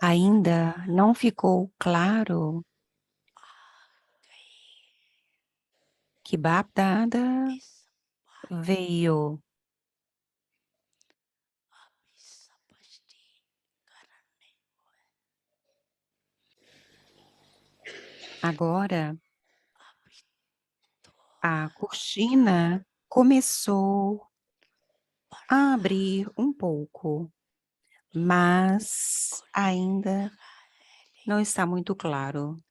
Ainda não ficou claro que Bapdada veio agora. A cortina começou a abrir um pouco, mas ainda não está muito claro.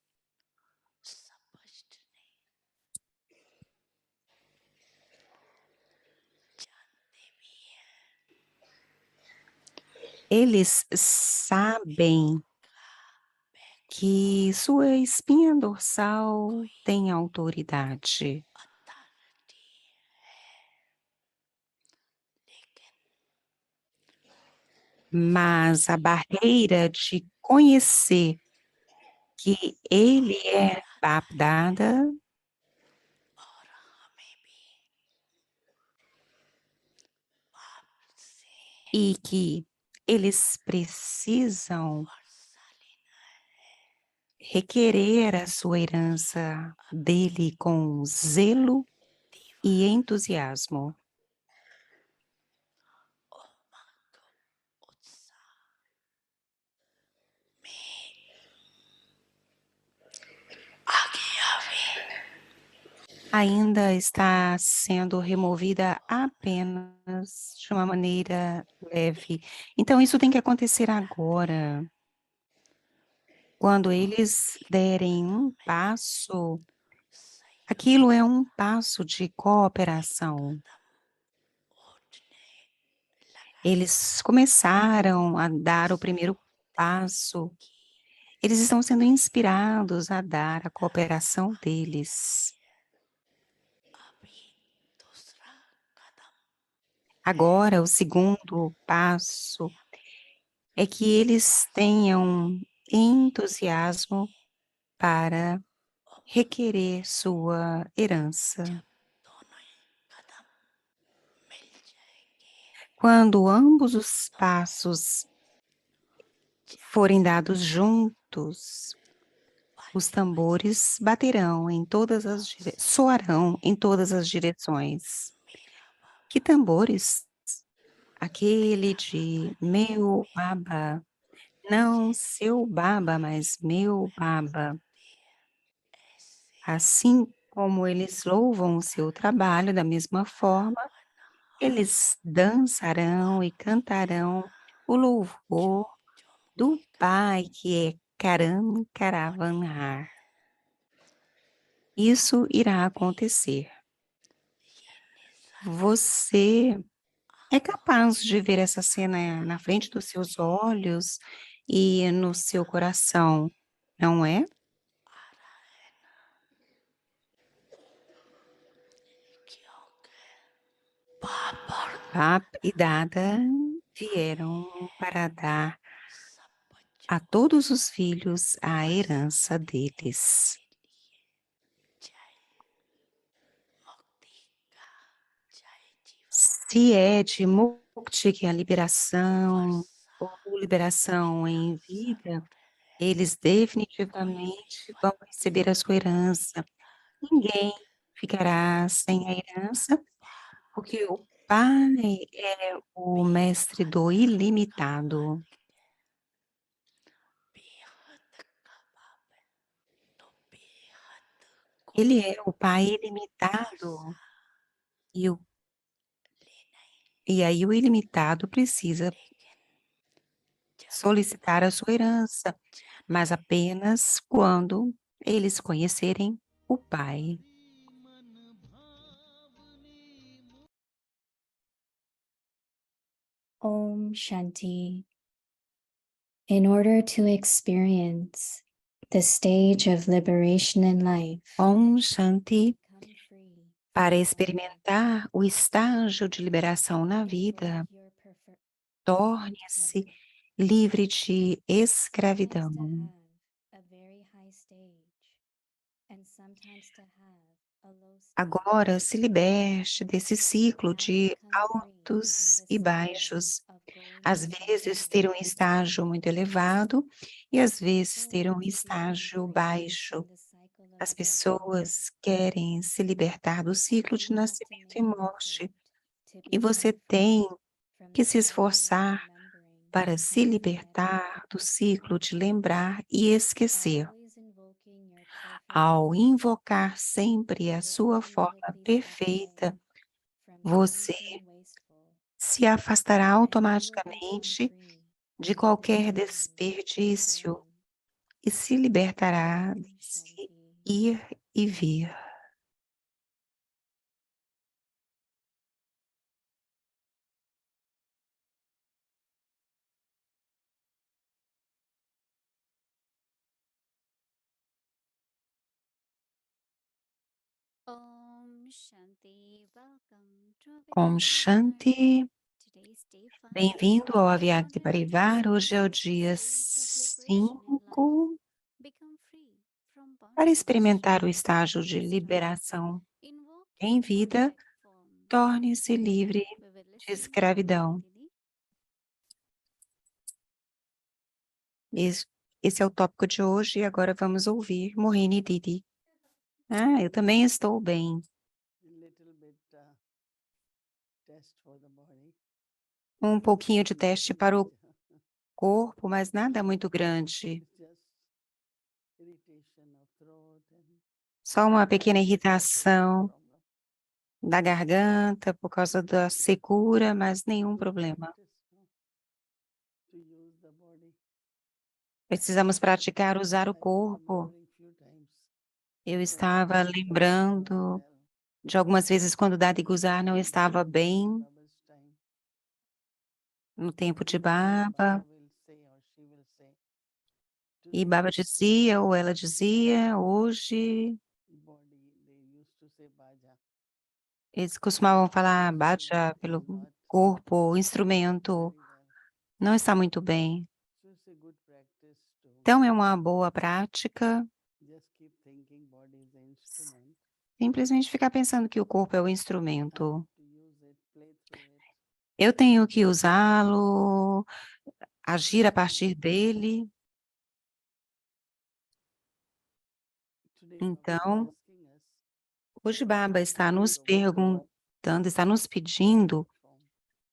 Eles sabem que sua espinha dorsal tem autoridade, mas a barreira de conhecer que ele é Bapdada e que eles precisam requerer a sua herança dele com zelo e entusiasmo. Ainda está sendo removida apenas de uma maneira leve. Então isso tem que acontecer agora. Quando eles derem um passo, aquilo é um passo de cooperação. Eles começaram a dar o primeiro passo. Eles estão sendo inspirados a dar a cooperação deles. Agora, o segundo passo é que eles tenham entusiasmo para requerer sua herança. Quando ambos os passos forem dados juntos, os tambores baterão em todas as soarão em todas as direções. Que tambores? Aquele de meu baba, não seu baba, mas meu baba. Assim como eles louvam o seu trabalho, da mesma forma, eles dançarão e cantarão o louvor do Pai, que é Karan Karavannar. Isso irá acontecer. Você é capaz de ver essa cena na frente dos seus olhos e no seu coração, não é? Pap e Dada vieram para dar a todos os filhos a herança deles. Se é de Mukti, que é a liberação, ou liberação em vida, eles definitivamente vão receber a sua herança. Ninguém ficará sem a herança, porque o Pai é o mestre do ilimitado. Ele é o Pai ilimitado e aí o ilimitado precisa solicitar a sua herança, mas apenas quando eles conhecerem o Pai. Om Shanti. In order to experience the stage of liberation in life, Om Shanti. become free Para experimentar o estágio de liberação na vida, of your torne-se livre de escravidão. a very high stage and sometimes to have a low stage. Agora se liberte desse ciclo de Become free altos from the e cycle baixos. of Às vezes ter um estágio muito elevado e às vezes ter or um to become estágio free baixo. from the cycle of As death and birth. pessoas querem se libertar do ciclo de You have to nascimento e make an morte, effort to e você become tem free from que the se cycle of esforçar remembering para se and forgetting. libertar do ciclo de lembrar e esquecer. Always invoking your perfect Ao form, invocar sempre a you will sua forma automatically step perfeita, away from você anything wasteful, se afastará and you will become automaticamente free de to qualquer serve desperdício again. e se libertará Om desse Shanti. ir e vir. Om Shanti. Welcome to Om Avyakta Parivar. Shanti. Today's day 5, Bem-vindo ao Avyakti honoring the Parivar. Hoje é o 6th dia stage of liberation in life. 5 Become free from para bondage. experimentar o estágio de Let's start. liberação Invoke your em vida. perfect form. Torne-se livre We will de listen to Mohini escravidão. Didi. Esse, esse é o tópico de hoje e agora vamos ouvir Mohini Didi. Eu também estou bem. little bit test for the body. Um pouquinho de Nothing teste too para o much. corpo, mas nada muito grande. It's just irritation of throat and Só uma pequena no irritação problem. da garganta por causa da secura, mas nenhum Good problema. practice, no? To use the body. Precisamos praticar usar o I was corpo. remembering few times Eu when I estava was not lembrando well. de algumas vezes quando Dadi Guzar não estava In bem, Baba's time, no tempo de Baba Baba, will say or she will say, e today Baba dizia, ou ela dizia, hoje, body, they used to say baja. eles costumavam falar, So bate is pelo not corpo, o instrumento very well. não está muito bem. So it's a good practice to Então é uma boa prática just keep thinking body is an instrument simplesmente ficar pensando que o corpo é o I have instrumento. to use it, play through it. Eu tenho que usá-lo, agir a So partir dele. today Baba is Então, asking us hoje Baba to está use nos our perguntando, está nos pedindo perfect form.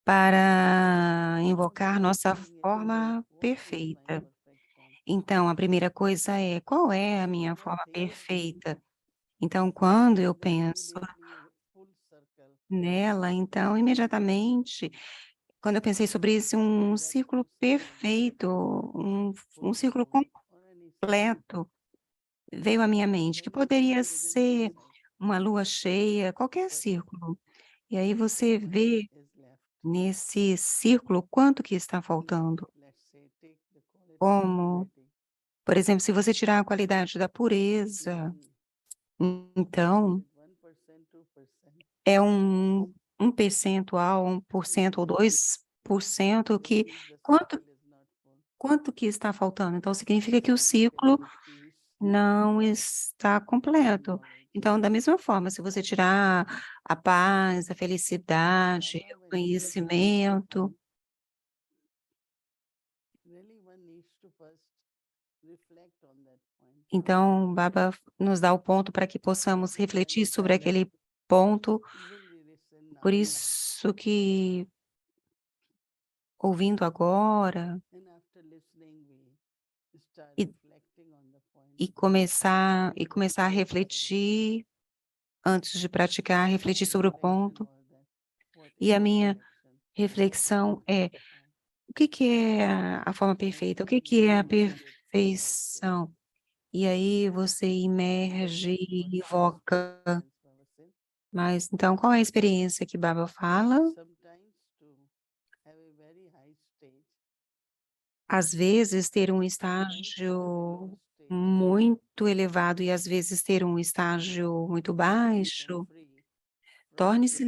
para So the invocar first nossa thing is, forma what is my perfeita. perfect form? Então, a primeira coisa é: qual é a So minha when you're forma thinking, perfeita? Então, quando eu then penso immediately a full circle, nela, então, imediatamente, quando eu pensei sobre isso, um that círculo full circle become perfeito, um full círculo moon or any circle. completo veio à minha mente, que Then you think poderia within that ser circle, uma lua cheia, qualquer what círculo. E aí você how much vê is left. nesse círculo quanto que está faltando. Let's say take the quality of Como, purity. por exemplo, se você tirar a qualidade da pureza, Then what is então it? 1%, 2%. é um percentual, If 1% ou 2% that que means the quanto circle is not full. quanto que está faltando? Então significa que o Then you can ciclo put peace não está and completo. knowledge. Então, da mesma forma, se você tirar a paz, a felicidade, Baba, o when he gives perfect conhecimento, form, really one needs to first reflect on that point. então Baba nos dá o ponto para que That possamos is why refletir we sobre tell them, aquele ponto. will we listen Por now? isso que, ouvindo agora And after listening, we start e reflecting on the point. começar a refletir antes de praticar, So my refletir sobre o reflection ponto. was that, what E is a minha perfection? reflexão é: o que que é a forma Then perfeita? O que que you é a meditate for those days. perfeição? E aí você So imerge what e is the invoca. experience, Baba said? Mas então qual é a experiência que Baba fala? Sometimes to have a very high stage, Às vezes ter um sometimes a very low estágio stage, muito elevado e às vezes ter um estágio muito then become baixo. free from cycle Torne-se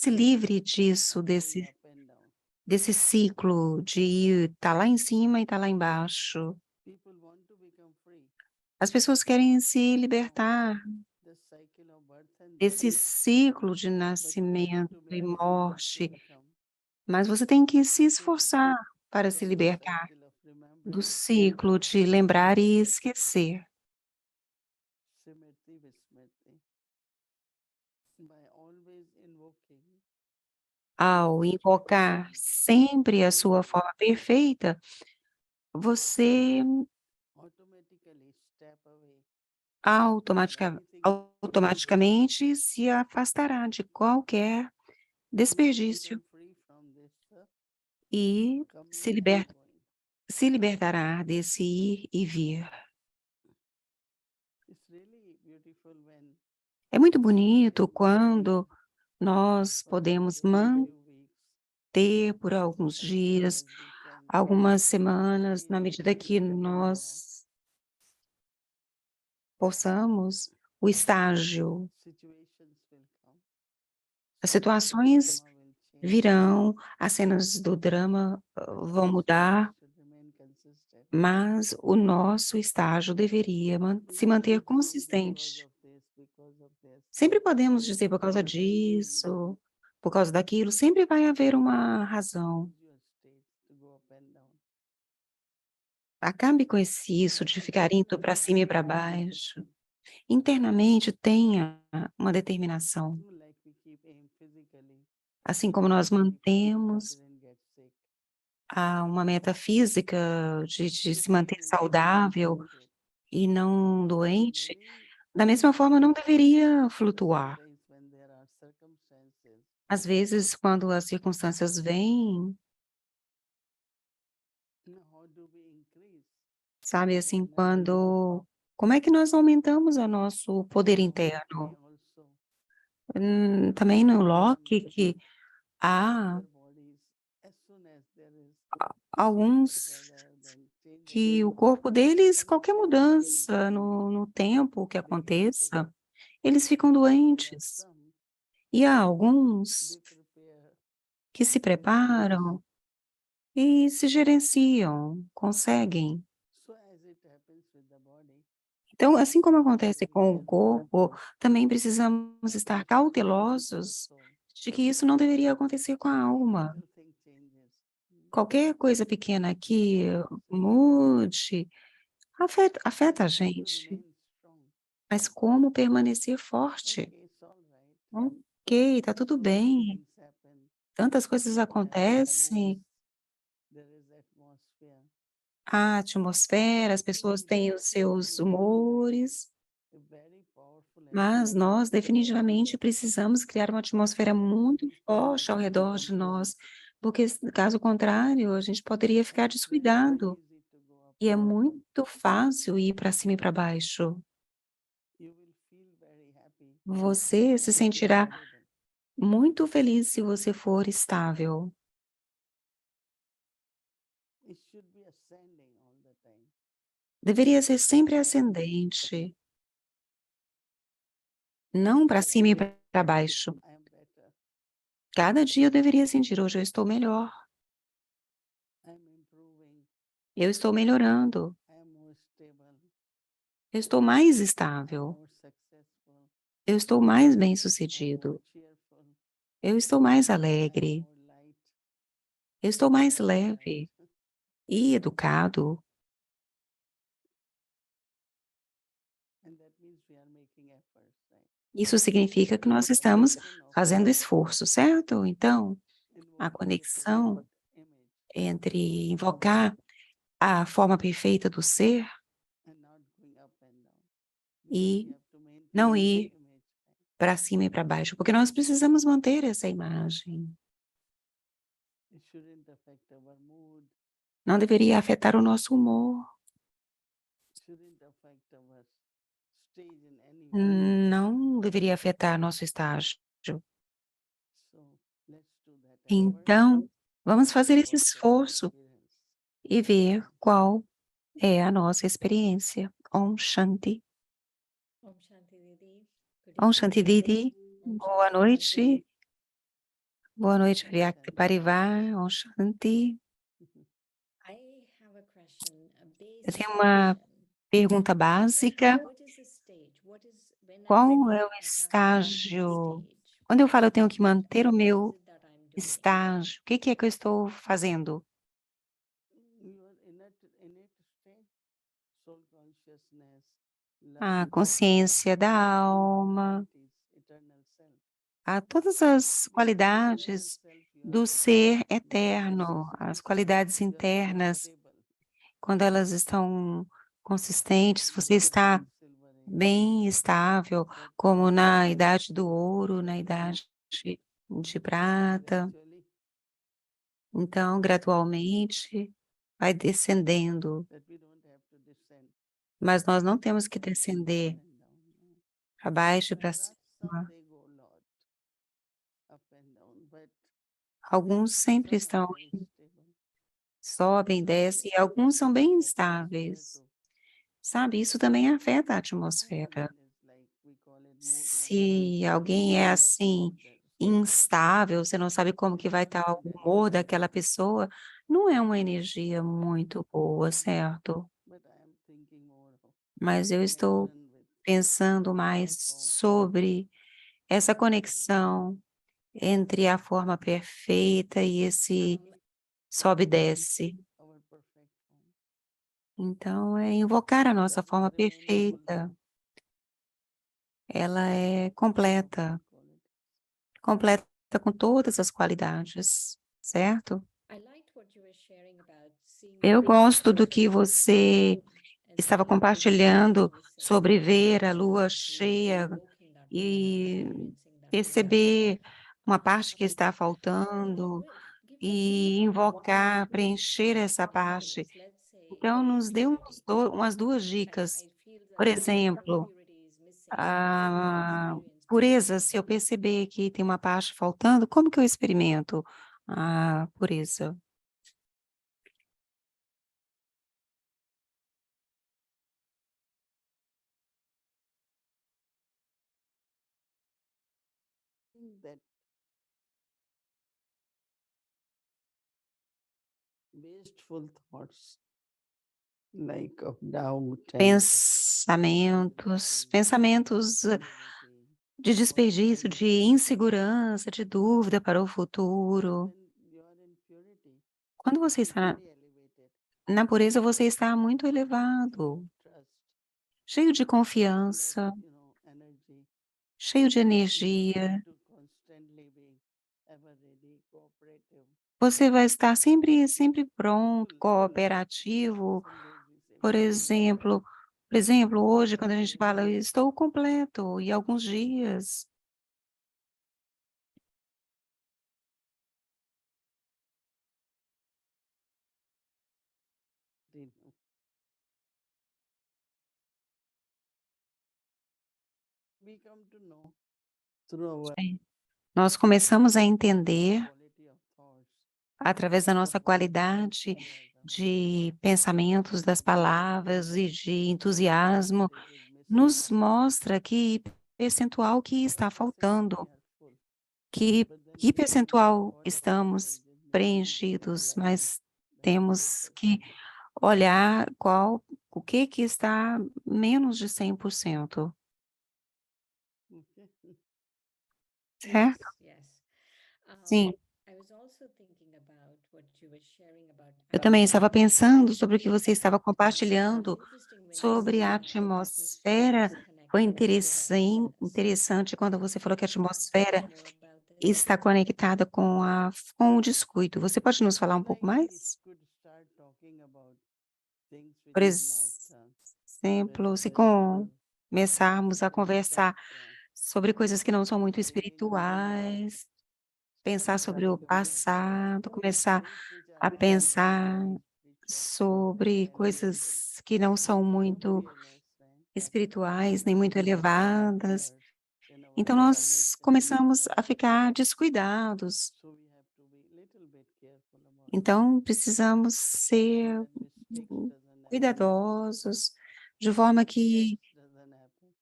livre disso, going up and down. desse ciclo de ir tá lá em cima e tá lá embaixo. People want to become free As pessoas querem se from libertar the cycle of birth and death, desse ciclo de but you have nascimento to e make a effort to morte, become. Mas você tem que se So esforçar para se just the libertar cycle of do remembering ciclo de lembrar e esquecer. Simriti Vismriti by always invoking Ao your invocar perfection, sempre a sua you forma perfeita, você automatically step away from automatica anything desperdicious. automaticamente se afastará de qualquer You will desperdício become free from this e se coming and liber going. se libertará desse ir e vir. It's really beautiful when É muito we bonito can maintain quando nós for just podemos a few weeks, manter por alguns as long dias, as we can algumas semanas, na experience medida que the breakdown. nós possamos, o estágio. Situations will come, As scenes of situações drama will change, virão, as cenas do drama, but vão our state mudar, should remain consistent. mas o nosso estágio deveria We se can manter always say because consistente. of this, because of this, Sempre podemos dizer por but causa let it remain. disso, por causa daquilo, sempre vai haver uma razão. Use your state to go up and down. Acabe com isso de ficar indo Internally para cima have e a para baixo. determination. Internamente tenha uma determinação, Do like we keep aim physically, assim como nós keep aim that mantemos didn't get sick. uma meta física de The se manter same way we should saudável take it. e não In doente, many da mesma forma não deveria the flutuar. sometimes when there are circumstances, Às vezes, quando as circunstâncias vêm, how do we increase sabe, our assim, energy? como é que nós aumentamos o nosso poder In Loki interno? also, Também no some Loki, que há their bodies, as soon as there is change of alguns weather, then change of que o climate, corpo deles, qualquer automatically mudança no tempo que they get sick. aconteça, eles ficam There are doentes. some, E há alguns they prepare que se themselves. preparam e se gerenciam, conseguem. So as it happens with the body, Então, assim como we have to acontece be com o careful corpo, também precisamos estar what happens with the cautelosos soul. de que isso não deveria acontecer com a Any alma. little thing changes. Qualquer coisa pequena que Affects us. mude, afeta a How to gente. remain strong. Mas como permanecer forte? Okay, it's all right. Ok, tá tudo So many bem. things happen. Tantas coisas People have their moods. acontecem. There is atmosphere. A atmosfera, as So pessoas we têm have os to seus create humores, a very powerful mas nós atmosphere definitivamente precisamos criar uma atmosfera muito forte ao redor de nós, porque caso contrário, a gente poderia and ficar it's very descuidado. easy to go up E é and down. muito fácil ir para cima e para baixo. You will feel very happy Você se when you are sentirá stable. muito feliz se você for estável. It should be ascending all the time. Deveria ser sempre Not only ascendente, não para say cima e para baixo. I am better, Cada dia eu deveria sentir, hoje eu estou melhor, I am improving, eu estou melhorando, I am more stable, eu estou mais I am estável, more successful, eu estou mais I am more bem-sucedido, cheerful, eu estou mais I am alegre, more light, eu estou mais erudite. leve e educado. And that means we are making efforts, right? Isso significa que So nós the estamos connection of fazendo esforço, certo? Então, a invoking the conexão perfect image entre invocar a forma perfeita do ser and not going up and down. Because e we have to maintain não that ir image, right? para cima e para baixo, porque nós precisamos manter essa imagem. It shouldn't affect our mood, Não deveria afetar o nosso humor, shouldn't affect our stage in any way. não deveria afetar nosso estágio. So let's do that effort Então, vamos and fazer see esse what's our esforço experience. e ver qual é a nossa experiência. Om Shanti. Om Shanti Didi. Good Om evening. Shanti Didi. Om Boa Shanti. noite. Boa noite, Om Vyakti Shanti. Parivar. Om Shanti. I have a question, a Eu basic tenho uma question. pergunta básica. What is the stage? What is when I Qual say é o I have to maintain estágio? stage? Quando eu falo eu tenho que What manter o is meu it that I'm estágio. O que que é que eu estou fazendo? Your innate state, soul consciousness, love, A consciência da alma, qualities, eternal self. a todas as When the eternal qualidades self you are do ser eterno, possessing, as qualidades you are very internas, stable. quando elas estão consistentes, Like você gold está and silver age, bem estável, that como kind of na state. idade do ouro, na idade de prata. Gradually, Então, gradualmente, vai descendendo, that we don't have to descend mas nós não temos que from down, down descender and down. No. para baixo e But para there are some cima. they go a lot up and down, but Alguns sempre some are estão, very stable. sobem, And descem, e alguns são bem atmosphere instáveis. too. Sabe, isso também afeta a If atmosfera. someone is like, we call it moody, Se alguém é what assim, about their state of mind? instável, você não sabe como que vai estar o Then humor daquela pessoa, não é uma energia muito boa, certo? but I am thinking more of Mas eu estou connection with pensando mais form sobre essa conexão entre a forma perfeita e esse sobe e desce. our perfect form. Então, é invocar a nossa That is forma remainable perfeita. too. Ela é Perfect completa, quality. completa com todas as qualidades, certo? Eu gosto do que você estava compartilhando sobre ver a lua cheia e perceber uma parte que está faltando e invocar, preencher essa parte. Então, nos dê umas duas dicas. Por exemplo, a pureza, se eu perceber que tem uma parte faltando, como que eu experimento a pureza? Think that wasteful thoughts like of doubt and Pensamentos impurity, de desperdício, de insegurança, de dúvida para o futuro. when you are in purity, Quando você you are está very elevated, na pureza, você está muito full of elevado, trust, cheio de full of, confiança, energy, cheio de ready energia. to constantly be ever ready, cooperative. Você vai estar sempre pronto, Full. cooperativo. Some days we say Por full. exemplo por exemplo, hoje, quando a gente Other fala: days "Eu estou completo", e alguns dias we know. We come to know through our nós começamos a entender, quality of thoughts, através da the nossa quality of qualidade enthusiasm. de pensamentos, das palavras e de entusiasmo, Percentage is missing, nos mostra que percentual que what está percentage we faltando, are full. But then que we have to know percentual what the estamos percentage is missing to preenchidos, stabilize mas that temos que 100%. olhar o que está menos de 100%, Okay. certo? Sim. Eu também estava pensando sobre o que você estava compartilhando sobre a atmosfera. Foi interessante quando você falou que a atmosfera está conectada com o descuido. Você pode nos falar um pouco Like we mais? could start talking about things Por which is not exemplo, very se spiritual, começarmos a things that conversar sobre coisas que não são muito living in the now, espirituais, start pensar sobre o talking about passado, começar things which are a not pensar very spiritual sobre and elevated, coisas que não são don't muito realize, right? espirituais, nem We muito become so elevadas. alert in our Então nós collective começamos a thoughts, ficar descuidados. so we have to be little bit careful about Então precisamos so ser that mistakes doesn't happen, cuidadosos, de forma que mistakes doesn't happen,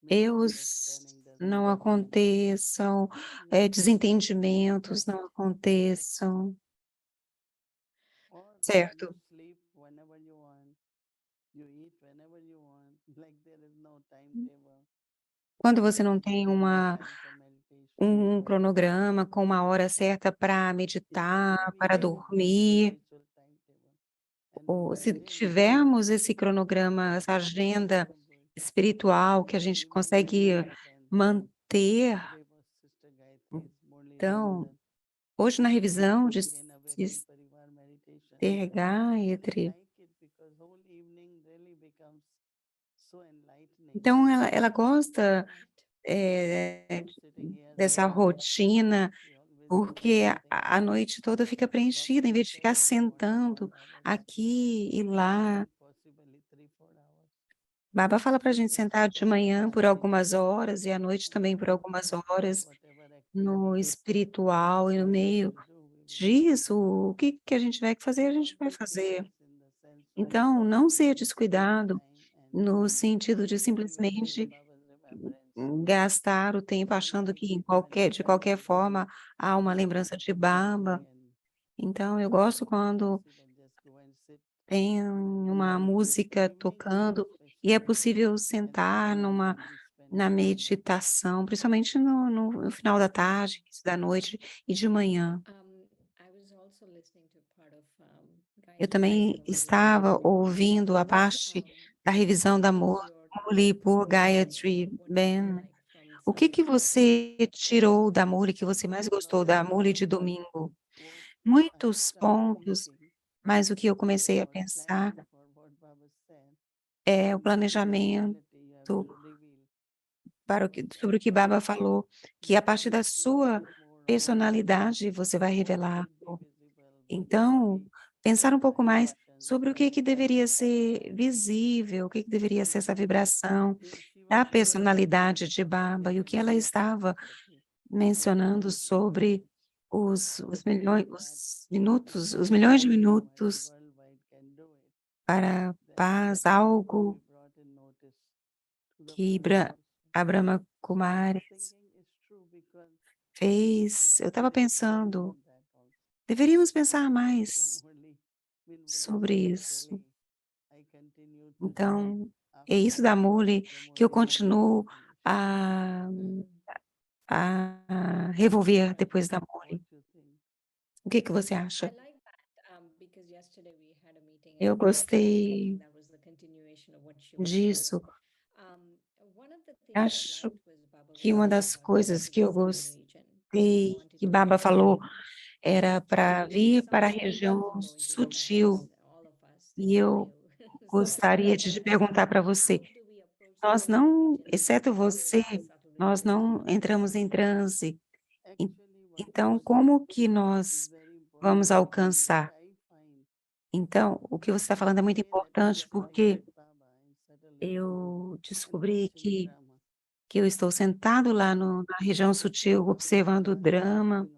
erros misunderstanding doesn't não happen. aconteçam, Like desentendimentos não aconteçam, or you certo? sleep whenever you want, you eat whenever you want, like there is no timetable, Quando you você don't não have to tem take any time for meditation. um cronograma com uma hora certa para meditar, para dormir, ou se tivermos esse cronograma, essa agenda espiritual que a gente consegue manter, então, hoje na revisão de Sister Gayatri, então ela gosta, eh, dessa rotina, porque a noite toda fica preenchida, em vez de ficar sentando aqui e lá. Baba fala para a gente sentar de manhã por algumas horas e à noite também por algumas horas, no espiritual e no meio disso, o que a gente tiver que fazer, a gente vai fazer. Então, não ser descuidado no sentido de simplesmente gastar o tempo achando que de qualquer forma há uma lembrança de Baba. Então eu gosto quando tem uma música tocando e é possível sentar na meditação, principalmente no final da tarde, início da noite e de manhã. I was also listening to part of Eu Gayatri's também estava ouvindo a parte da revisão da what was your Murli por takeaway? Gayatri What did you Ben. like from O que Saturday? você tirou da Murli, que você mais gostou da Murli de domingo? Muitos pontos, mas o que eu comecei a pensar é o planejamento para sobre o que Baba falou, que a partir da sua personalidade você vai revelar. Então, pensar um pouco mais sobre o que deveria ser visível, o que deveria ser essa vibração da personalidade de Baba e o que ela estava mencionando sobre os milhões de minutos para paz, algo que a Brahma Kumaris fez. Eu estava pensando, deveríamos pensar mais sobre isso. Então, é isso da Murli que eu continuo a revolver depois da Murli. O que você I acha? like that because yesterday we had a meeting Eu and I gostei think that was the continuation of what she was sharing. disso. One of the things I Acho liked was Baba was que uma saying das about going coisas to que the eu southern region. He gostei wanted que to Baba falou era so para vir para a someday we região should be going to sutil. Banaras, all of us, E eu including you. So gostaria de te perguntar para how você, do we approach the nós southern não, region exceto when we are você, in the southern nós region? não entramos em transe. En então, como que nós vamos alcançar? Então, o que você está falando é muito importante, porque eu descobri que eu estou sentado lá na região sutil, observando o drama.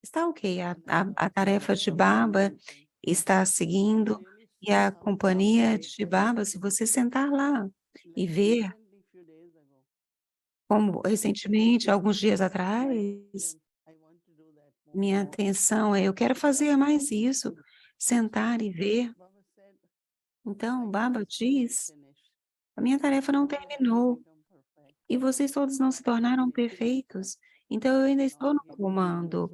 Está ok, a tarefa de Baba está seguindo, e a companhia de Baba, se você sentar lá e ver, como recentemente, alguns dias atrás, minha atenção é: eu quero fazer mais isso, sentar e ver. Então, Baba diz: "A minha tarefa não terminou, e vocês todos não se tornaram perfeitos, então eu ainda estou no comando.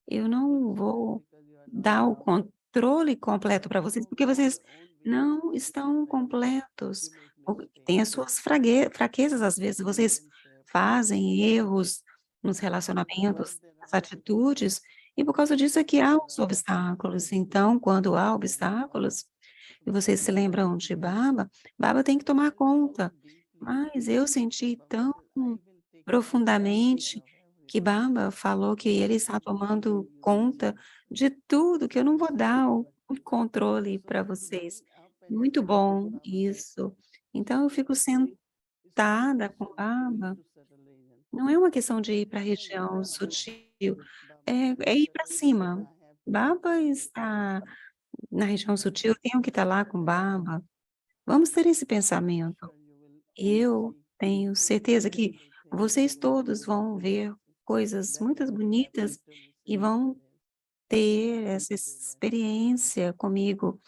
Eu não vou dar o controle completo para vocês, porque vocês não estão completos. Tem as suas fraquezas, às vezes vocês fazem erros nos relacionamentos, nas atitudes, e por causa disso é que há os obstáculos. Então, quando há obstáculos, e vocês se lembram de Baba, Baba tem que tomar conta. Mas eu senti tão profundamente que Baba falou que ele está tomando conta de tudo, que eu não vou dar o controle para vocês. Muito bom isso. Então eu fico sentada com Baba. Não é uma questão de ir para a região sutil, é ir para cima. Baba está na região sutil, eu tenho que estar lá com Baba. Vamos ter esse pensamento. Eu tenho certeza que vocês todos vão ver coisas muito bonitas e vão ter essa experiência comigo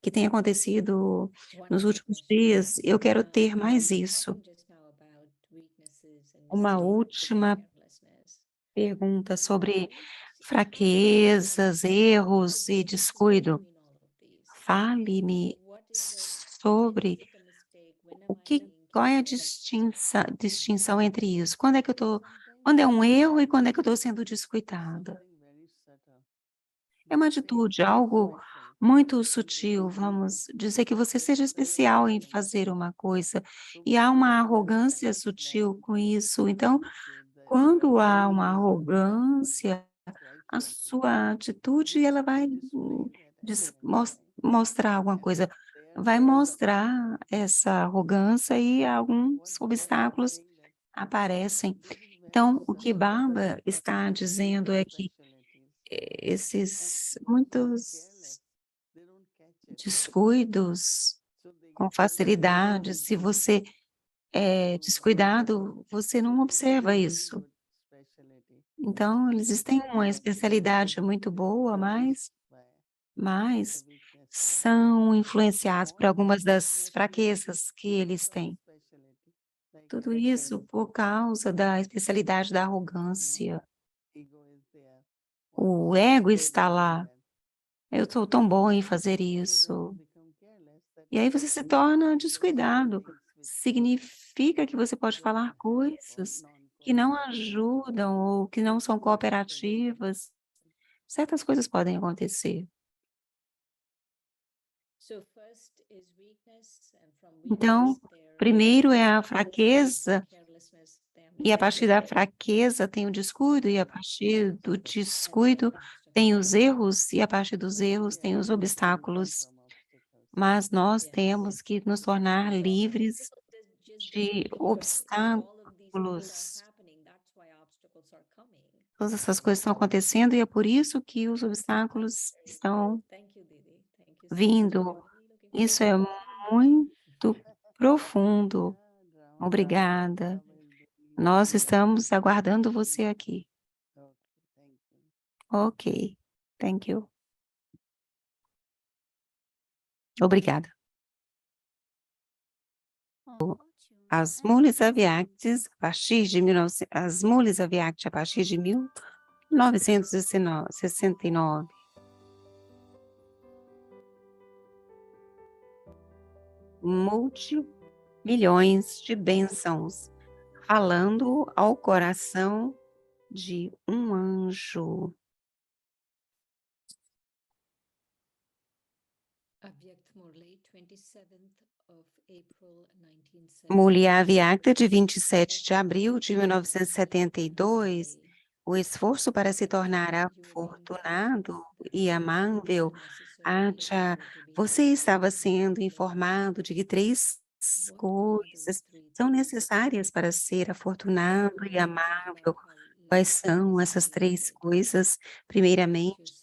que tem acontecido nos Wonderful últimos question. dias. Eu quero ter We mais were isso. talking just now about weaknesses and Uma mistakes and última carelessness. pergunta sobre fraquezas, erros e descuido. Fale-me sobre o que qual é a distinção entre isso? Quando é um erro e quando é que eu estou sendo descuidada? Something very subtle. É uma atitude, algo muito sutil, vamos dizer que você seja especial em fazer uma coisa, e há uma arrogância sutil com isso, então, quando há uma arrogância, a sua atitude ela vai, mostrar alguma coisa, vai mostrar essa arrogância e alguns obstáculos aparecem. Então, o que Baba está dizendo é que esses muitos descuidos com facilidade, se você é descuidado, você não observa isso. Então, eles têm uma especialidade muito boa, mas são influenciados por algumas das fraquezas que eles têm. Tudo isso por causa da especialidade da arrogância. O ego está lá. Eu sou tão bom em fazer isso. E aí você se torna descuidado. Significa que você pode falar coisas que não ajudam ou que não são cooperativas. Certas coisas podem acontecer. Então, primeiro é a fraqueza, e a partir da fraqueza tem o descuido, e a partir do descuido tem os erros, e a partir dos erros tem os obstáculos. Mas nós temos que nos tornar livres de obstáculos. Todas essas coisas estão acontecendo e é por isso que os obstáculos estão vindo. Isso é muito profundo. Obrigada. Nós estamos aguardando você aqui. Ok. Thank you. Obrigada. As mules aviácteas, a partir de 19 as mules aviácteas a partir de 1969. Multimilhões de bênçãos, falando ao coração de um anjo. Muli Aviacta, de 27 de abril de 1972, o esforço para se tornar afortunado e amável. Acha, você estava sendo informado de que 3 coisas são necessárias para ser afortunado e amável. Quais são essas 3 coisas? Primeiramente,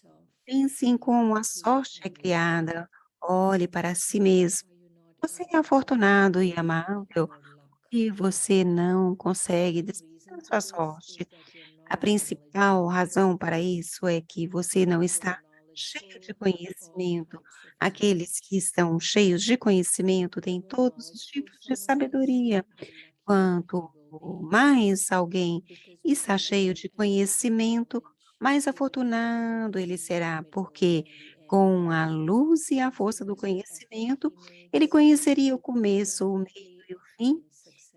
pense em como a sorte é criada. Olhe para si mesmo. Você é afortunado e amável e você não consegue despertar sua sorte. A principal razão para isso é que você não está cheio de conhecimento. Aqueles que estão cheios de conhecimento têm todos os tipos de sabedoria. Quanto mais alguém está cheio de conhecimento, mais afortunado ele será, porque com a luz e a força do conhecimento, ele conheceria o começo, o meio e o fim,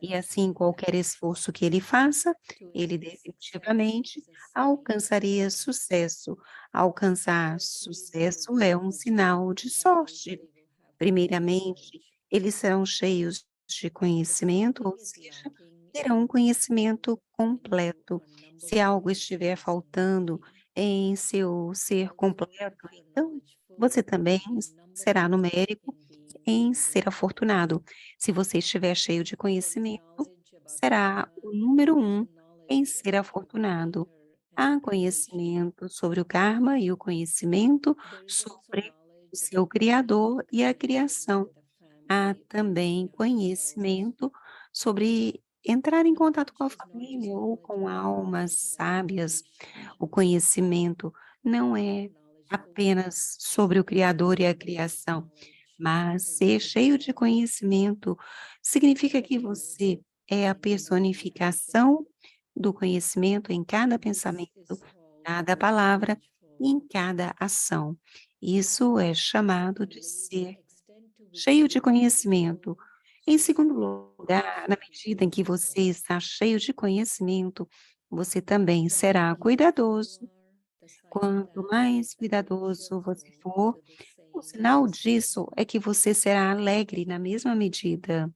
e assim qualquer esforço que ele faça, ele definitivamente alcançaria sucesso. Alcançar sucesso é um sinal de sorte. Primeiramente, eles serão cheios de conhecimento, ou seja, terão um conhecimento completo. Se algo estiver faltando em seu ser completo, então você também será numérico em ser afortunado. Se você estiver cheio de conhecimento, será o número 1 em ser afortunado. Há conhecimento sobre o karma e o conhecimento sobre o seu criador e a criação. Há também conhecimento sobre entrar em contato com a família ou com almas sábias. O conhecimento não é apenas sobre o Criador e a criação, mas ser cheio de conhecimento significa que você é a personificação do conhecimento em cada pensamento, cada palavra e em cada ação. Isso é chamado de ser cheio de conhecimento. Em segundo lugar, na medida em que você está cheio de conhecimento, você também será cuidadoso. Quanto mais cuidadoso você for, o sinal disso é que você será alegre na mesma medida.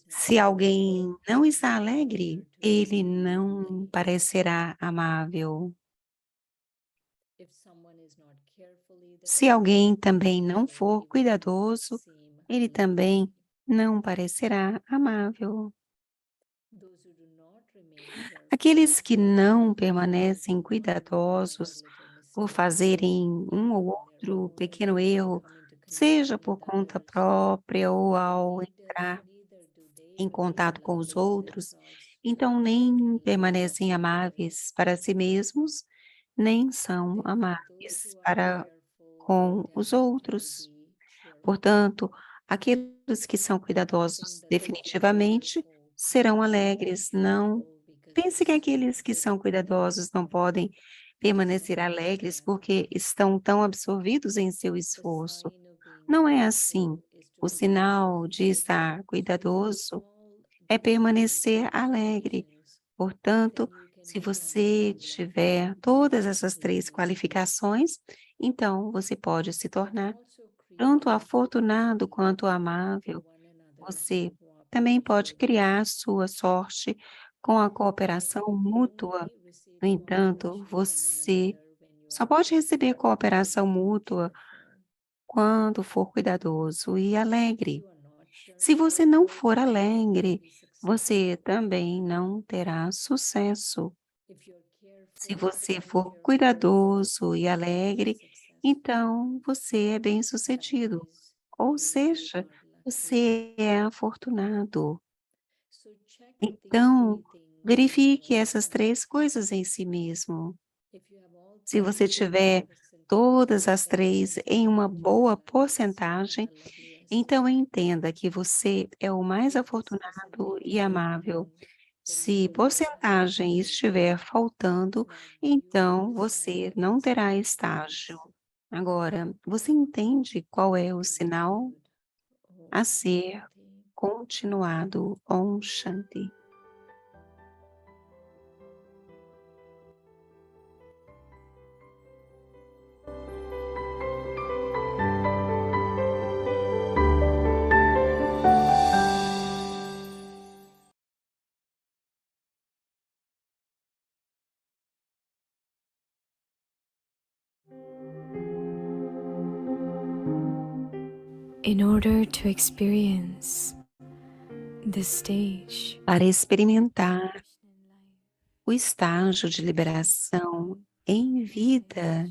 Se alguém não está alegre, ele não parecerá amável. Se alguém também não for cuidadoso, ele também não parecerá amável. Aqueles que não permanecem cuidadosos por fazerem um ou outro pequeno erro, seja por conta própria ou ao entrar em contato com os outros, então nem permanecem amáveis para si mesmos, nem são amáveis para com os outros. Portanto, aqueles que são cuidadosos definitivamente serão alegres. Não pense que aqueles que são cuidadosos não podem permanecer alegres porque estão tão absorvidos em seu esforço. Não é assim. O sinal de estar cuidadoso é permanecer alegre. Portanto, se você tiver todas essas 3 qualificações, então você pode se tornar tanto afortunado quanto amável. Você também pode criar sua sorte com a cooperação mútua. No entanto, você só pode receber cooperação mútua quando for cuidadoso e alegre. Se você não for alegre, você também não terá sucesso. Se você for cuidadoso e alegre, então você é bem-sucedido. Ou seja, você é afortunado. Então, verifique essas 3 coisas em si mesmo. Se você tiver todas as 3 em uma boa porcentagem, então entenda que você é o mais afortunado e amável. Se porcentagem estiver faltando, então você não terá estágio. Agora, você entende qual é o sinal a ser continuado? Om Shanti. In order to experience this stage Para experimentar o estágio de liberação em vida,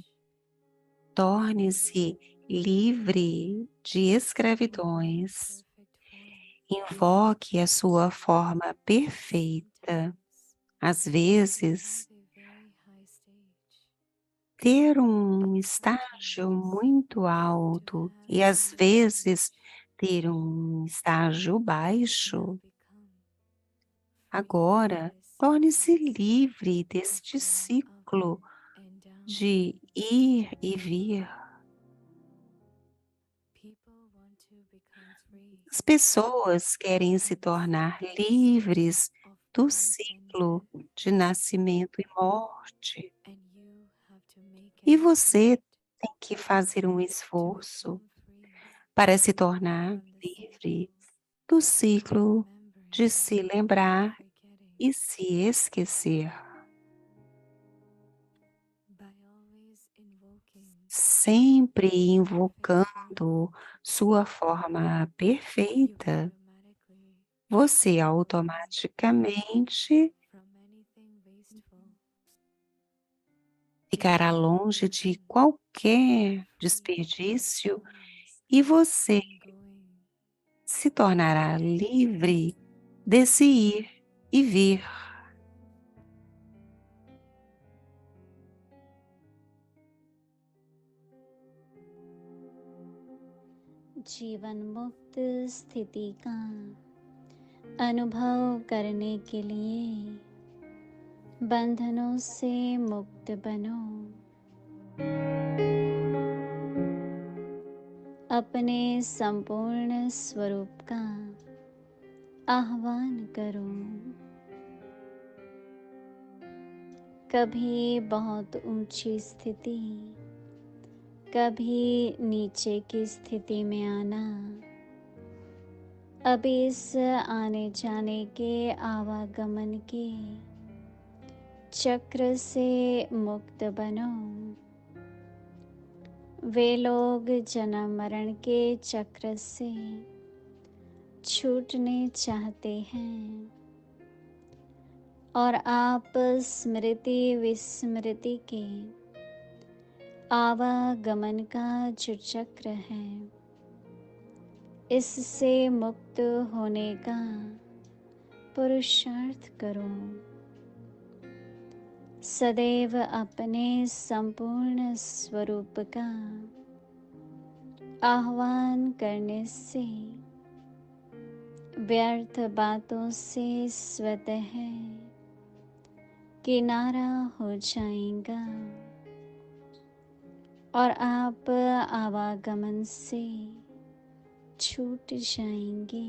torne-se livre de escravidões. Invoque a sua forma perfeita. Às vezes, ter um estágio muito alto e às vezes ter um estágio baixo. Agora, torne-se livre deste ciclo de ir e vir. As pessoas querem se tornar livres do ciclo de nascimento e morte. E você tem que fazer um esforço para se tornar livre do ciclo de se lembrar e se esquecer. Sempre invocando sua forma perfeita, você automaticamente ficará longe de qualquer desperdício e você se tornará livre desse ir e vir. जीवन मुक्त स्थिति का अनुभव करने के लिए बंधनों से मुक्त बनो। अपने संपूर्ण स्वरूप का आह्वान करो। कभी बहुत ऊंची स्थिति, कभी नीचे की स्थिति में आना, अब इस आने जाने के आवागमन के चक्र से मुक्त बनो। वे लोग जन्म मरण के चक्र से छूटने चाहते हैं और आप स्मृति विस्मृति के आवागमन का जो चक्र है, इससे मुक्त होने का पुरुषार्थ करो। सदैव अपने संपूर्ण स्वरूप का आह्वान करने से व्यर्थ बातों से स्वतः किनारा हो जाएगा और आप आवागमन से छूट जाएंगे।